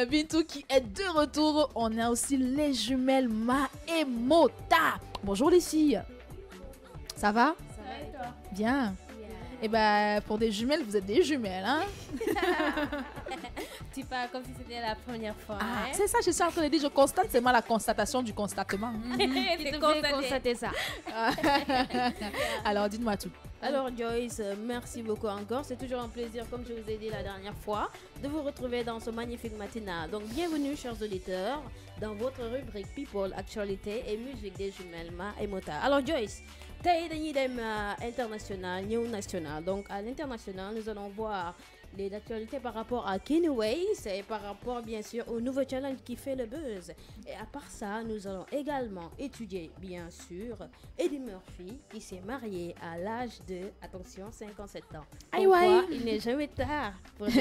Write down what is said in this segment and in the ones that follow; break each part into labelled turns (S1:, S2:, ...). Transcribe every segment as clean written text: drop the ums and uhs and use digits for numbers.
S1: Bintou qui est de retour. On a aussi les jumelles Ma et Mota. Bonjour les filles. Ça va?
S2: Ça va et toi?
S1: Bien. Et bah pour des jumelles, vous êtes des jumelles, hein?
S2: Tu parles comme si c'était la première fois.
S1: Ah,
S2: hein?
S1: c'est ça, je suis en train de dire, je constate, c'est moi la constatation du constatement.
S2: Tu constaté ça.
S1: Alors dites-moi tout.
S3: Alors Joyce, merci beaucoup encore. C'est toujours un plaisir, comme je vous ai dit la dernière fois, de vous retrouver dans ce magnifique matinal. Donc bienvenue chers auditeurs dans votre rubrique People, Actualité et Musique des jumelles Ma et Mota. Alors Joyce, tey dañuy dem international, ñëw national. Donc à l'international, nous allons voir les actualités par rapport à Kanye West et par rapport bien sûr au nouveau challenge qui fait le buzz. Et à part ça, nous allons également étudier bien sûr Eddie Murphy qui s'est marié à l'âge de, attention, 57 ans.
S1: Aïe, ouais.
S3: Il n'est jamais tard.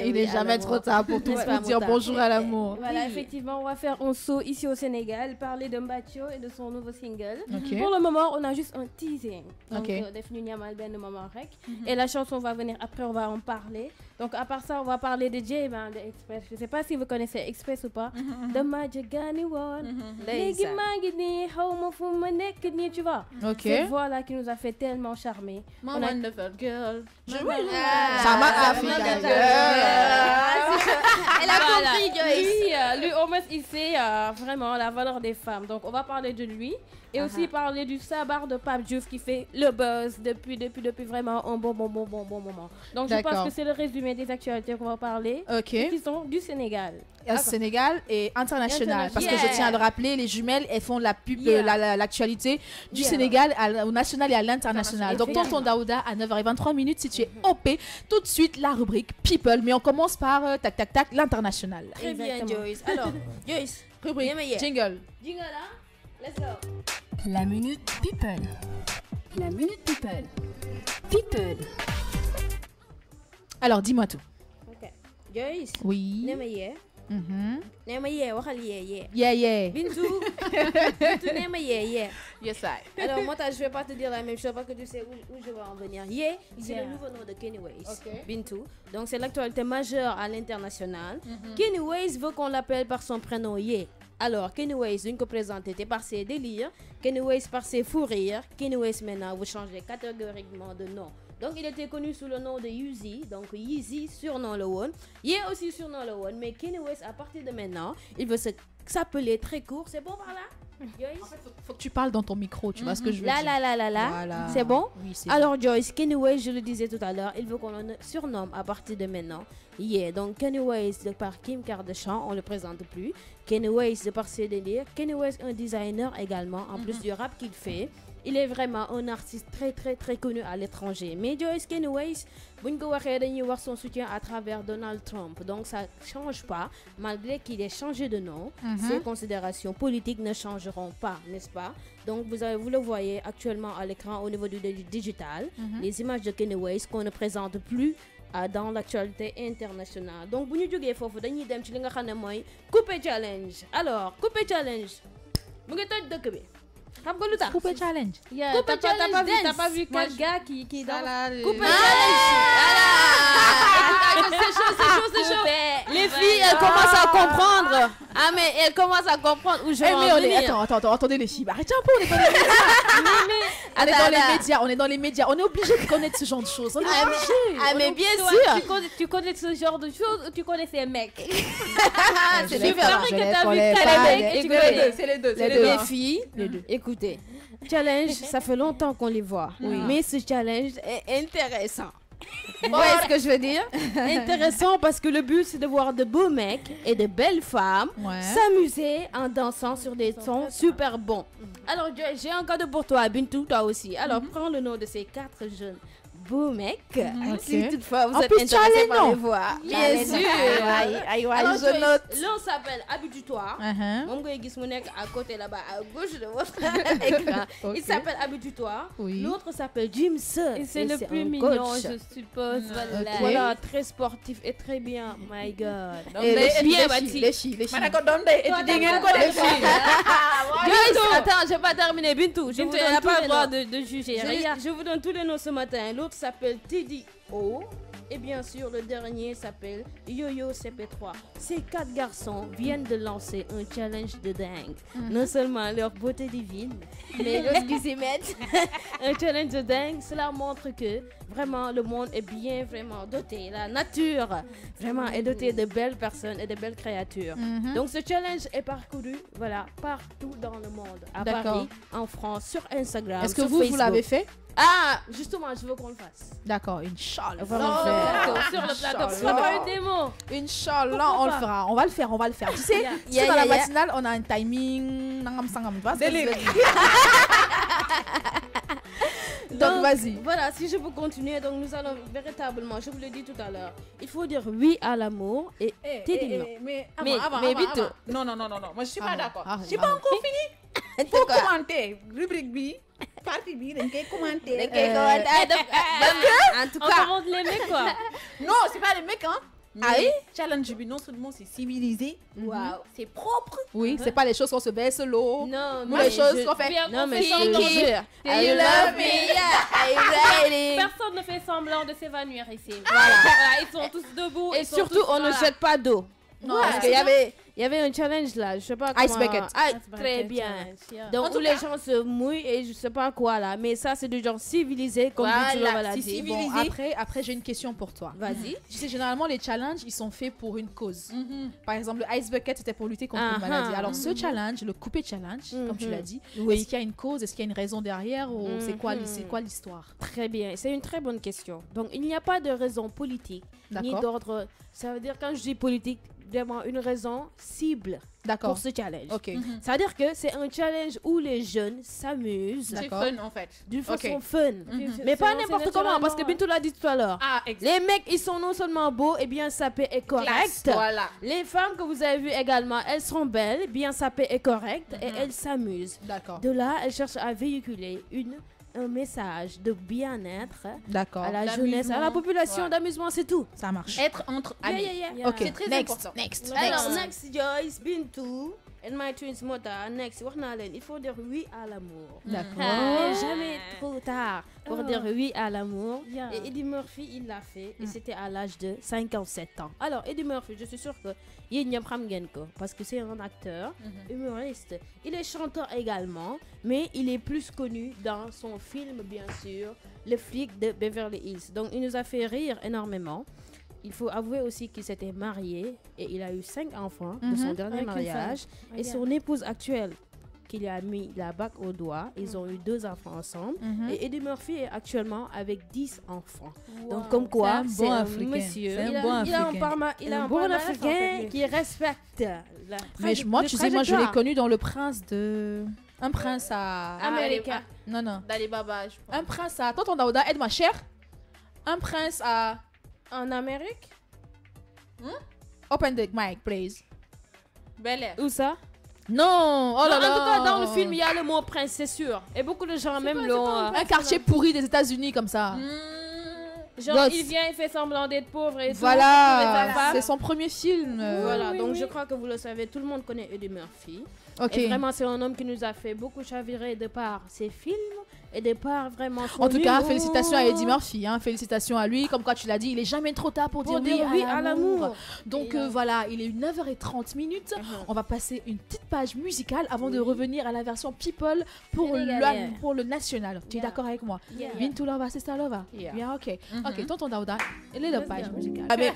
S1: Il n'est jamais trop tard pour tous vous dire bonjour à l'amour.
S2: Voilà, effectivement, on va faire un saut ici au Sénégal, parler de Mbathio et de son nouveau single.
S1: Ok.
S2: Pour le moment, on a juste un teasing. Donc,
S1: Ok.
S2: def ñu ñamal benn moment rek. Et la chanson va venir après, on va en parler. Donc, à part ça, on va parler de Jay, de Express. Je ne sais pas si vous connaissez Express ou pas. De Majagani One. Légui mangi ni, xawma fu ma nekk ni, tu vois.
S1: Ok.
S2: Cette voix-là qui nous a fait tellement charmer. On a-
S3: Wonderful girl.
S1: Ça m'a affiché.
S3: Elle a compris Joyce.
S2: Lui, au moins, il sait vraiment la valeur des femmes. Donc, on va parler de lui. Et aussi parler du sabar de Pape Diouf qui fait le buzz depuis vraiment un bon moment. Donc, je
S1: D'accord.
S2: pense que c'est le résumé des actualités qu'on va parler.
S1: Ok.
S2: Et qui sont du Sénégal.
S1: Sénégal et international. Parce que
S3: Yeah.
S1: je tiens à le rappeler, les jumelles, elles font la pub,
S2: Yeah.
S1: l'actualité du
S2: Yeah.
S1: Sénégal au national et à l'international. Donc,
S2: Effectivement.
S1: Tonton Daouda à 9h23, si tu es OP, tout de suite la rubrique People. Mais on commence par tac tac tac, l'international.
S3: Très bien
S2: Exactement.
S3: Joyce. Alors Joyce,
S1: Rubrique,
S3: Yeah.
S1: jingle.
S3: jingle là. Let's go.
S4: La Minute People. La Minute People. People.
S1: Alors, dis-moi tout.
S3: Ok. Joyce.
S1: Oui.
S3: Nema yee.
S1: Mhm.
S3: Nema yee waxal yee.
S1: Yeah, yeah.
S3: Bintou. Bintou nema yee.
S1: Yes, I.
S3: Alors moi je vais pas te dire la même chose parce que tu sais où je vais en venir. Yee, c'est
S2: Yeah.
S3: le nouveau nom de Kanye West.
S1: Ok.
S3: Bintou. Donc c'est l'actualité majeure à l'international. Kanye West veut qu'on l'appelle par son prénom Yee. Alors, Kanye West, une présentée par ses délires, Kanye West par ses fous rires, Kanye West maintenant vous changez catégoriquement de nom. Donc, il était connu sous le nom de Yeezy, donc Yeezy, surnom le one. Yee aussi surnom le one, mais Kanye West, à partir de maintenant, il veut s'appeler très court. C'est bon par là? Joyce?
S1: Faut que tu parles dans ton micro, tu vois ce que je veux
S3: Là,
S1: dire.
S3: là.
S1: Voilà.
S3: C'est bon?
S1: Oui, c'est
S3: Alors Joyce, Kanye West, je le disais tout à l'heure, il veut qu'on le surnomme à partir de maintenant. Yeah, donc Kanye West de par Kim Kardashian, on le présente plus. Kanye West de par ses délires. Kanye West, un designer également, en plus du rap qu'il fait. Il est vraiment un artiste très connu à l'étranger. Mais Joyce, Kanye West, buñ ko waxee dañuy wax son soutien à travers Donald Trump. Donc ça change pas, malgré qu'il ait changé de nom. Ses considérations politiques ne changeront pas, n'est-ce pas? Donc vous le voyez actuellement à l'écran au niveau du digital. Les images de Kanye West qu'on ne présente plus dans l'actualité internationale. Donc bu ñu jógee foofu dañuy dem ci li nga xam ne mooy Coupé Challenge. Alors Coupé Challenge mu ngi toj dëkk bi. Xam nga lu tax?
S1: Coupé challenge.
S2: Yeah,
S3: Coupe
S2: t'as
S3: challenge
S2: pas
S3: dance.
S2: vu quel gars qui danse?
S3: Coupé Challenge. C'est chaud. Les filles, elles commencent à comprendre. Ah mais elles commencent à comprendre où je vais
S1: Eh,
S3: en
S1: mais
S3: venir.
S1: attends, attendez les filles. Arrêtez un peu, on est dans les médias. On est dans les médias. On est obligé de connaître ce genre de choses. On est obligé.
S3: Ah mais bien
S2: Toi,
S3: sûr.
S2: tu connais ce genre de choses ou tu connais ces mecs?
S3: C'est
S1: Je les
S3: différent.
S1: connais
S2: que t'as
S1: pas,
S2: vu
S1: les
S2: qu'elle
S1: pas,
S2: est
S1: les-
S2: mec et tu
S3: Écoutez,
S2: connais.
S1: C'est les deux.
S3: Les filles,
S1: Les deux.
S3: écoutez, challenge, ça fait longtemps qu'on les voit. Mais ce challenge est intéressant. Vous voyez ce que je veux dire? Intéressant parce que le but c'est de voir de beaux mecs et de belles femmes
S1: Ouais.
S3: s'amuser en dansant sur des sons super bons. Alors j'ai un cadeau pour toi, Bintou, toi aussi. Alors prends le nom de ces 4 jeunes beaux mecs. Si
S1: Ok.
S3: toutefois vous
S1: En
S3: êtes
S1: plus,
S3: intéressés
S1: tu as les
S3: par les
S1: noms.
S3: voir. Bien
S1: Allez,
S3: sûr. Alors,
S1: je
S3: Joyce,
S1: note.
S3: l'un s'appelle Habitue-toi. Moom ngay gis mu nekk à côté là-bas à gauche de votre écran.
S1: Ok.
S3: Il s'appelle Habitue-toi.
S1: Oui.
S3: L'autre s'appelle Jim Sir.
S2: Et c'est le plus
S3: un
S2: mignon,
S3: coach.
S2: je suppose. Voilà.
S1: Ok.
S3: Voilà, très sportif et très bien. My God.
S1: Et les filles,
S3: bien
S1: les
S3: bâti.
S1: filles, les filles, les filles.
S3: Joyce, attends, j'ai pas terminé. Bintou, je vous
S2: Elle n'a
S3: donne tous
S2: pas
S3: les
S2: le droit
S3: noms.
S2: de juger.
S3: Je
S2: Regarde.
S3: vous donne tous les noms ce matin. L'autre s'appelle Teddy O. Et bien sûr, le dernier s'appelle Yo-Yo CP3. Ces 4 garçons viennent de lancer un challenge de dingue. Non seulement leur beauté divine, mais lorsqu'ils s'y mettent, un challenge de dingue, cela montre que vraiment le monde est bien vraiment doté. La nature vraiment est dotée de belles personnes et de belles créatures. Donc ce challenge est parcouru partout dans le monde. À Paris, en France, sur Instagram.
S1: Est-ce que
S3: sur
S1: vous
S3: Facebook.
S1: l'avez fait?
S3: Ah, justement, je veux qu'on le fasse.
S1: D'accord, Inch'Allah.
S2: Sur le plateau. C'est pas une démo.
S1: Inch'Allah, on le fera. On va le faire. Tu sais, dans la matinale, on a un timing. Donc, vas-y.
S3: Voilà, si je peux continuer, donc nous allons véritablement, je vous l'ai dit tout à l'heure, il faut dire oui à l'amour et
S5: Mais
S3: vite.
S5: Non, moi je suis pas d'accord.
S1: Je
S5: suis pas encore fini. Pour commenter, rubrique B, partie B, dañ koy commenter.
S3: En tout
S2: On
S3: cas,
S2: commente les mecs, quoi.
S5: Non, c'est pas les mecs, hein.
S1: Ah oui?
S5: Challenge B, non seulement c'est civilisé,
S3: waouh.
S5: c'est propre.
S1: Oui, c'est pas les choses qu'on se baisse l'eau.
S3: Non,
S1: Ou les choses qu'on fait.
S2: Bien,
S3: Non,
S2: on
S3: mais
S2: fait
S3: je
S2: semblant
S3: te
S2: de-
S3: jure.
S1: You love me, are you ready?
S2: Personne ne fait semblant de s'évanouir ici. Voilà, ils sont tous debout.
S3: Et
S2: ils sont
S3: surtout,
S2: tous-
S3: on ne
S2: voilà.
S3: jette pas d'eau.
S1: Non,
S3: Parce qu'il y avait un challenge là, je sais pas
S1: Ice
S3: comment.
S1: bucket.
S3: Ah,
S2: Ice
S3: très
S2: bucket
S3: bien.
S2: challenge, yeah.
S3: Donc
S5: En
S3: où
S5: tout
S3: les
S5: cas-
S3: gens se mouillent et je sais pas quoi là, mais ça c'est du genre civilisé comme tu
S5: Voilà,
S3: l'as
S5: c'est
S3: dit.
S5: civilisé.
S1: Bon, après j'ai une question pour toi.
S3: Vas-y.
S1: Tu sais, généralement, les challenges, ils sont faits pour une cause. Par exemple, le Ice Bucket, c'était pour lutter contre une maladie. Alors, ce challenge, le coupé challenge, comme tu l'as dit, est-ce qu'il y a une cause, est-ce qu'il y a une raison derrière ou c'est quoi l'histoire?
S3: Très bien, c'est une très bonne question. Donc il n'y a pas de raison politique ni
S1: D'accord.
S3: d'ordre. Ça veut dire quand je dis politique, vraiment une raison cible
S1: D'accord.
S3: pour ce challenge.
S1: Ok.
S3: Ça veut dire que c'est un challenge où les jeunes s'amusent
S5: C'est
S1: D'accord.
S5: fun en fait.
S3: d'une façon
S1: Ok.
S3: fun. Mais pas
S2: C'est
S3: n'importe comment, parce que
S2: naturellement-
S3: Bintou l'a dit tout à l'heure.
S5: Ah,
S3: Les mecs, ils sont non seulement beaux et bien sapés et corrects.
S5: Voilà.
S3: Les femmes que vous avez vues également, elles sont belles, bien sapées et correctes et elles s'amusent.
S1: D'accord.
S3: De là, elles cherchent à véhiculer un message de bien-être
S1: D'accord.
S3: à la jeunesse, à la
S5: D'amusement.
S3: population,
S5: Ouais.
S3: d'amusement, c'est tout.
S1: Ça marche.
S5: Être entre amis.
S3: Yeah.
S1: Ok.
S5: C'est très
S1: Next.
S5: important.
S1: Next.
S3: Alors, next, Joyce, Bintou, and my twins Mota, next, wax naa leen, il faut dire oui à l'amour.
S1: D'accord.
S3: Il n'est jamais trop tard pour dire oui à l'amour.
S2: Yeah.
S3: Et Eddie Murphy, il l'a fait et c'était à l'âge de 57 ans. Alors, Eddie Murphy, je suis sûre que yéen ñëpp xam ngeen ko parce que c'est un acteur, humoriste. Il est chanteur également, mais il est plus connu dans son film, bien sûr, Le flic de Beverly Hills. Donc, il nous a fait rire énormément. Il faut avouer aussi qu'il s'était marié et il a eu 5 enfants de son dernier
S2: Avec une
S3: mariage.
S2: femme.
S3: Et son épouse actuelle, qui lui a mis la bague au doigt, ils ont eu 2 enfants ensemble. Et Eddie Murphy est actuellement avec 10 enfants. Donc, comme quoi,
S1: C'est un
S3: c'est
S1: bon
S3: un
S1: Africain.
S3: monsieur.
S1: C'est un
S3: Il a-
S1: bon
S3: il a un
S1: Africain.
S3: parma- il a
S2: Un
S3: un
S2: bon
S3: palmarès,
S2: Africain,
S3: en fait,
S2: lui.
S3: qui respecte la
S1: Mais moi,
S3: le
S1: tu sais, moi, je l'ai
S3: trajectoire.
S1: connu dans Le Prince de... Un prince à...
S3: Américain.
S1: Non, non.
S5: D'Alibaba, je crois.
S1: Un prince à... Tonton Daouda, aide ma chère. Un prince à...
S3: En Amérique?
S1: Open the mic, please.
S5: Bel Air.
S3: Où ça?
S1: Non, oh là
S3: Non,
S1: là.
S3: en tout cas, dans le film, il y a le mot prince, c'est sûr. Et beaucoup de gens même l'ont.
S1: Un quartier pourri des États-Unis comme ça.
S2: Genre,
S1: Gosse.
S2: il vient, il fait semblant d'être pauvre et tout.
S1: Voilà,
S2: Voilà.
S1: c'est son premier film.
S3: Voilà,
S2: oui,
S3: donc
S2: oui.
S3: je crois que vous le savez, tout le monde connaît Eddie Murphy.
S1: Ok.
S3: Et vraiment, c'est un homme qui nous a fait beaucoup chavirer de par ses films et de par vraiment son
S1: En tout cas,
S3: humour.
S1: félicitations à Eddie Murphy. Hein. Félicitations à lui. Comme quoi, tu l'as dit, il est jamais trop tard pour,
S3: Pour
S1: dire
S3: oui à l'amour.
S1: Donc voilà, il est 9h30 minutes. On va passer une petite page musicale avant de revenir à la version People pour,
S2: Sénégalais.
S1: pour le national. Tu es
S2: Yeah.
S1: d'accord avec moi?
S2: Yeah.
S1: Bintou Lova, Sister Lova.
S5: Yeah.
S1: Bien, ok. Ok, tonton Daouda, elle est la
S2: Let's
S1: page
S2: go.
S1: musicale. Ah, mais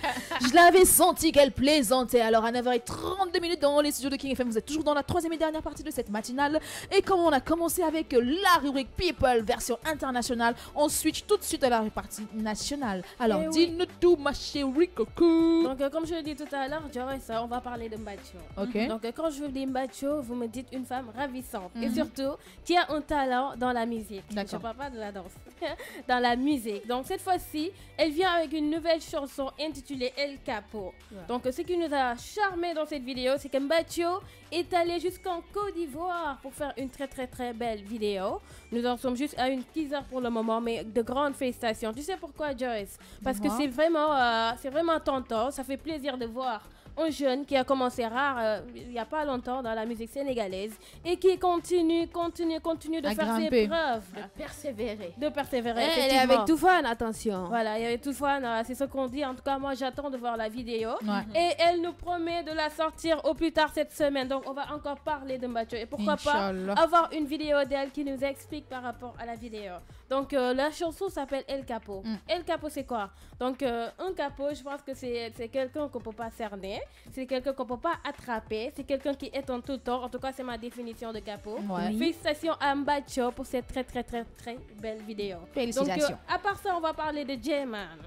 S1: je l'avais senti qu'elle plaisantait. Alors à 9h32 minutes dans les studios de King FM, vous êtes toujours dans la troisième et dernière partie de cette matinale. Et comme on a commencé avec la rubrique People version internationale, on switch tout de suite à la partie nationale. Alors
S2: Eh oui.
S1: dis-nous tout, ma chérie coco.
S2: Donc, comme je l'ai dit tout à l'heure, Joyce, on va parler de Mbacho.
S1: Ok.
S2: Donc, quand je vous dis Mbacho, vous me dites une femme ravissante. Et surtout, qui a un talent dans la musique. Je
S1: D'accord.
S2: ne parle pas de la danse. Dans la musique. Donc, cette fois-ci, elle vient avec une nouvelle chanson intitulée El Capo. Donc, ce qui nous a charmé dans cette vidéo, c'est que Mbacho est allé jusqu'en Côte d'Ivoire pour faire une très, très, très belle vidéo. Nous en sommes sommes juste à une teaser pour le moment, mais de grandes félicitations. Tu sais pourquoi, Joyce? Parce que c'est vraiment tentant. Ça fait plaisir de voir un jeune qui a commencé rare il n'y a pas longtemps dans la musique sénégalaise et qui continue de
S1: À
S2: faire
S1: grimper.
S2: ses preuves.
S3: Persévérer.
S2: De persévérer,
S3: Elle est
S2: effectivement.
S3: avec Toufan, attention.
S2: Voilà, il y avait Toufan, c'est ce qu'on dit. En tout cas, moi, j'attends de voir la vidéo.
S1: Ouais.
S2: Et elle nous promet de la sortir au plus tard cette semaine. Donc, on va encore parler de Mbathio. Et pourquoi
S1: Inch'Allah.
S2: pas avoir une vidéo d'elle qui nous explique par rapport à la vidéo. Donc, la chanson s'appelle El Capo. El Capo, c'est quoi? Donc, un capo, je pense que c'est quelqu'un qu'on ne peut pas cerner. C'est quelqu'un qu'on ne peut pas attraper. C'est quelqu'un qui est en tout temps. En tout cas, c'est ma définition de capo.
S1: Ouais.
S2: Félicitations à Mbathio pour cette très, très, très, très belle vidéo.
S1: Félicitations.
S2: Donc, à part ça, on va parler de J-Man.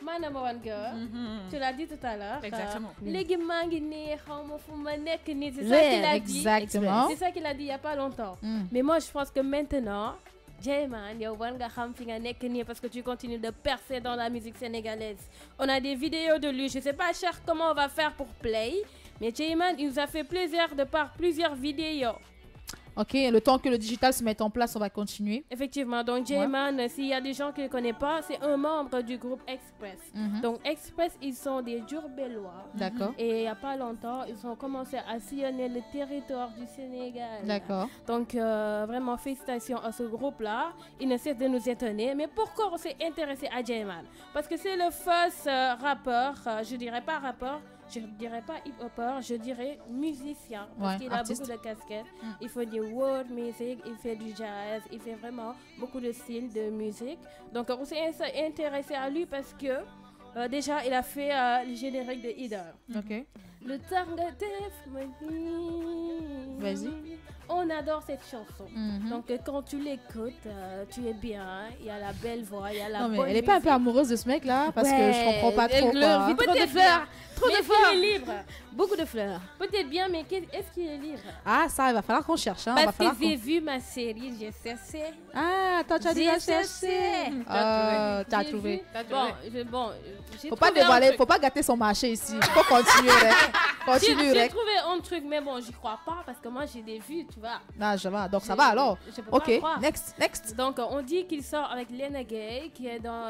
S2: My number one girl. Tu l'as dit tout à l'heure.
S5: Exactement.
S2: Léegi maa ngi nii, xaw ma fu ma nekk nii. C'est ça qu'il a dit.
S1: Exactement.
S2: C'est ça qu'il a dit il n'y a pas longtemps. Mais moi, je pense que maintenant, J-Man, yow war nga xam fi nga nekk nii parce que tu continues de percer dans la musique sénégalaise. On a des vidéos de lui. Je ne sais pas, cher, comment on va faire pour play. Mais J-Man, il nous a fait plaisir de par plusieurs vidéos.
S1: Ok, le temps que le digital se mette en place, on va continuer.
S2: Effectivement, donc J-Man, s'il y a des gens qui ne le connaissent pas, c'est un membre du groupe Express. Donc Express, ils sont des Diourbellois.
S1: D'accord.
S2: Et il n'y a pas longtemps, ils ont commencé à sillonner le territoire du Sénégal.
S1: D'accord.
S2: Donc vraiment, félicitations à ce groupe-là. Il ne cesse de nous étonner. Mais pourquoi on s'est intéressé à J-Man? Parce que c'est le first rappeur, je dirais pas rappeur, je dirais pas hip-hopper, je dirais musicien. Parce
S1: Ouais,
S2: qu'il a
S1: artiste.
S2: beaucoup de casquettes. Il fait du world music, il fait du jazz, il fait vraiment beaucoup de styles de musique. Donc on s'est intéressé à lui parce que déjà il a fait le générique de Ida.
S1: Ok.
S2: Le Targatef me dit.
S1: Vas-y.
S2: On adore cette chanson. Donc quand tu l'écoutes, tu es bien. Il y a la belle voix, il y a la
S1: Non, mais
S2: bonne
S1: elle est pas un
S2: musique.
S1: peu amoureuse de ce mec là? Parce que je comprends pas trop. Quoi.
S3: Trop de fleurs. Trop de
S2: Mais
S3: fleurs.
S2: il est libre.
S3: Beaucoup de fleurs.
S2: Peut-être bien, mais est-ce qu'il est libre?
S1: Ah, ça, il va falloir qu'on cherche. Hein. Il va
S2: Parce que
S1: falloir
S2: j'ai vu ma série, j'ai cherché.
S1: Ah, toi, tu as déjà
S2: J'ai
S1: cherché.
S2: cherché.
S1: T'as
S2: J'ai
S1: trouvé.
S2: vu- Bon, j'ai
S1: Faut pas
S2: trouvé un
S1: dévoiler,
S2: truc.
S1: faut pas gâter son marché ici. Faut continuer, Rek. Continue,
S2: J'ai
S1: Rek.
S2: trouvé un truc, mais bon, j'y crois pas parce que moi j'ai des vues, tu vois.
S1: Ah, ça va. Donc ça va alors.
S2: Je peux pas
S1: Ok,
S2: croire.
S1: next.
S2: Donc, on dit qu'il sort avec Lena Gay, qui est dans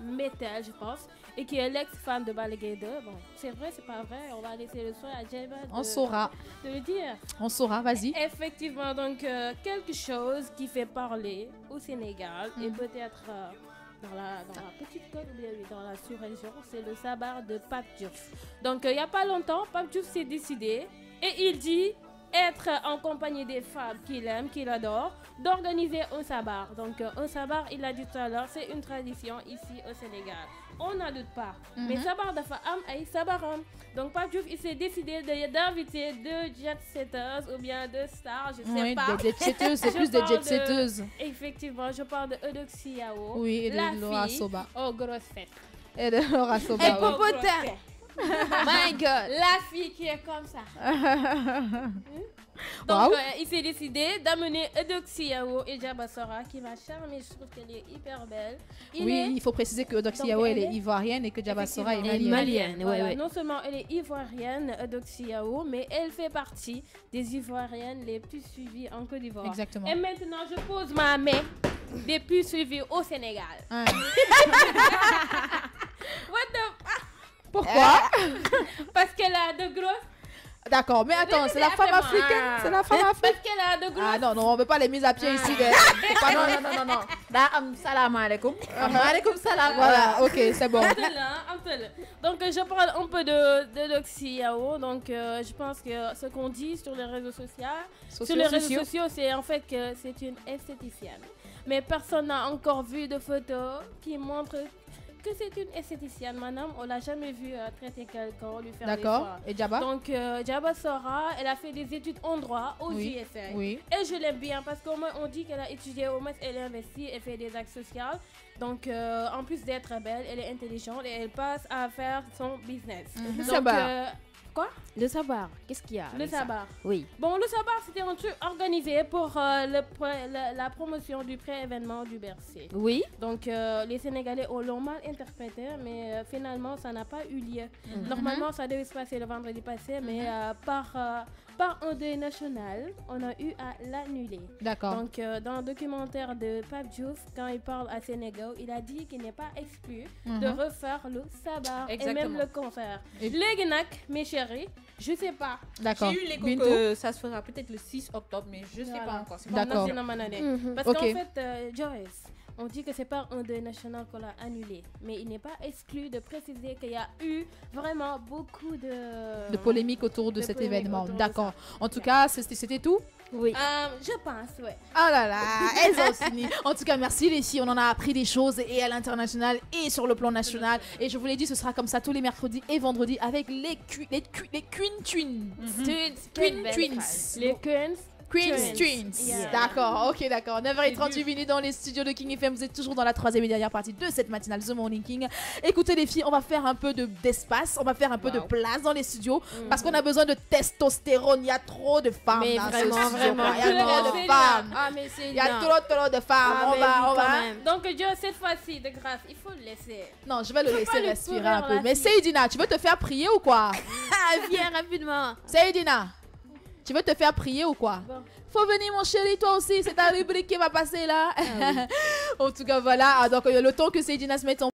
S2: Metal, je pense, et qui est l'ex-femme de Balagay 2. Bon, c'est vrai, c'est pas vrai. On va laisser le soin à J-Man
S1: On saura.
S2: de le dire.
S1: On saura, vas-y.
S2: Effectivement, donc, quelque chose qui fait parler au Sénégal et peut-être dans la petite côte ou bien oui, dans la sous-région, c'est le sabar de Pape Diouf. Donc, il n'y a pas longtemps, Pape Diouf s'est décidé et il dit être en compagnie des femmes qu'il aime, qu'il adore, d'organiser un sabar. Donc, un sabar, il l'a dit tout à l'heure, c'est une tradition ici au Sénégal. On n'en doute pas. Mais sabar dafa am ay sabaram. Donc, Pape Diouf, il s'est décidé d'inviter deux jet-setters ou bien deux stars, je sais
S1: Oui,
S2: pas.
S1: des jet-setteuses, c'est
S2: Je
S1: plus des
S2: parle de-
S1: jet-setteuses.
S2: Effectivement, je parle de Eudoxie Yao,
S1: Oui, et
S2: la
S1: de Laura
S2: fille
S1: Soba.
S2: aux grosses fêtes.
S1: Et de Laura Soba.
S3: Et
S1: oui.
S3: pour-
S2: Aux grosses
S3: Popotin.
S2: fêtes.
S3: My God.
S2: La fille qui est comme ça. Donc,
S1: Waouh.
S2: il s'est décidé d'amener Eudoxie Yao et Djaba Sora qui m'a charmé. Je trouve qu'elle est hyper belle.
S1: Oui, il faut préciser que Eudoxie
S2: Donc,
S1: Yao, elle
S2: elle
S1: est
S2: est-
S1: ivoirienne et que Djaba Sora est
S2: Effectivement.
S1: malienne.
S3: Malienne,
S2: Voilà,
S3: ouais.
S2: non seulement elle est ivoirienne, Eudoxie Yao, mais elle fait partie des ivoiriennes les plus suivies en Côte d'Ivoire.
S1: Exactement.
S2: Et maintenant, je pose ma main des plus suivies au Sénégal.
S1: Hein.
S2: What the...
S1: Pourquoi?
S2: Parce qu'elle a de grosses...
S1: D'accord, mais attends, c'est la femme
S2: Après moi.
S1: africaine. C'est la femme africaine.
S2: Parce qu'elle a de grosses...
S1: Ah non, non, on veut pas les mises à pied ici. Faut pas- non.
S5: daa am salaamaaleykum. maaleykum salaam.
S1: Voilà, ok, c'est bon.
S2: Un peu là. Donc je parle un peu de Doxy Yao. Donc je pense que ce qu'on dit sur les réseaux sociaux, sur les réseaux sociaux, c'est en fait que c'est une esthéticienne. Mais personne n'a encore vu de photos qui montrent que c'est une esthéticienne. Madame, on l'a jamais vu traiter quelqu'un, lui faire des
S1: D'accord.
S2: soins.
S1: Et Djaba?
S2: Donc Djaba Sora, elle a fait des études en droit au
S1: Oui.
S2: JSA.
S1: Oui.
S2: Et je l'aime bien parce qu'au moins on dit qu'elle a étudié, au moins elle investit, elle fait des actes sociaux. Donc en plus d'être belle, elle est intelligente et elle passe à faire son business.
S1: Mhm.
S2: Donc
S1: Ça va.
S2: Quoi?
S3: Le sabar, qu'est-ce qu'il y a?
S2: Le
S3: avec ça?
S2: sabar.
S3: Oui.
S2: Bon, le sabar, c'était un truc organisé pour la promotion du pré-événement du Bercy.
S3: Oui.
S2: Donc, les Sénégalais l'ont mal interprété, mais finalement, ça n'a pas eu lieu. Normalement, ça devait se passer le vendredi passé, mais par un deuil national, on a eu à l'annuler.
S1: D'accord.
S2: Donc, dans le documentaire de Pape Diouf, quand il parle à Sénégal, il a dit qu'il n'est pas exclu de refaire le sabar et même le concert. Les Guénac, mes chéris, je sais pas.
S1: D'accord.
S5: J'ai eu l'écho
S1: Bintou?
S5: que ça se fera peut-être le 6 octobre, mais je sais pas encore. C'est pas
S1: D'accord.
S2: Parce
S1: Ok.
S2: qu'en fait, Joyce, on dit que c'est par un deuil national qu'on l'a annulé. Mais il n'est pas exclu de préciser qu'il y a eu vraiment beaucoup
S1: De polémique autour de cet
S2: polémique
S1: événement.
S2: autour de
S1: D'accord. En tout cas, c'était tout?
S3: Oui.
S2: Je pense, ouais.
S1: Oh là là, elles ont fini. En tout cas, merci les filles. On en a appris des choses et à l'international et sur le plan national. Et je vous l'ai dit, ce sera comme ça tous les mercredis et vendredis avec les Queen Twins. Queen Twins.
S2: Les Queens.
S1: Queen's Twins.
S2: Yeah.
S1: D'accord, ok, d'accord. 9h38 minutes dans les studios de King FM. Vous êtes toujours dans la troisième et dernière partie de cette matinale The Morning King. Écoutez les filles, on va faire un peu d'espace, on va faire un peu de place dans les studios parce qu'on a besoin de testostérone. Il y a trop de femmes.
S3: Mais
S1: dans ce
S3: vraiment,
S1: studio,
S3: vraiment.
S1: quoi. Il y a trop de
S2: C'est
S1: femmes.
S3: Ah, mais c'est
S1: Il y a trop de femmes.
S3: Ah,
S1: on
S3: mais
S1: va,
S3: oui,
S1: on
S3: quand
S1: va.
S3: même.
S2: Donc, Dieu, cette fois-ci, de grâce, il faut le laisser.
S1: Non, je vais le laisser
S2: pas le
S1: respirer
S2: courir,
S1: un peu.
S2: la
S1: Mais
S2: fille.
S1: Seydina, tu veux te faire prier ou quoi?
S3: Ah, viens rapidement.
S1: Seydina, tu veux te faire prier ou quoi?
S2: Bon.
S1: Faut venir mon chéri, toi aussi, c'est ta rubrique qui va passer là. En tout cas, voilà. Donc le temps que Seydina se mette en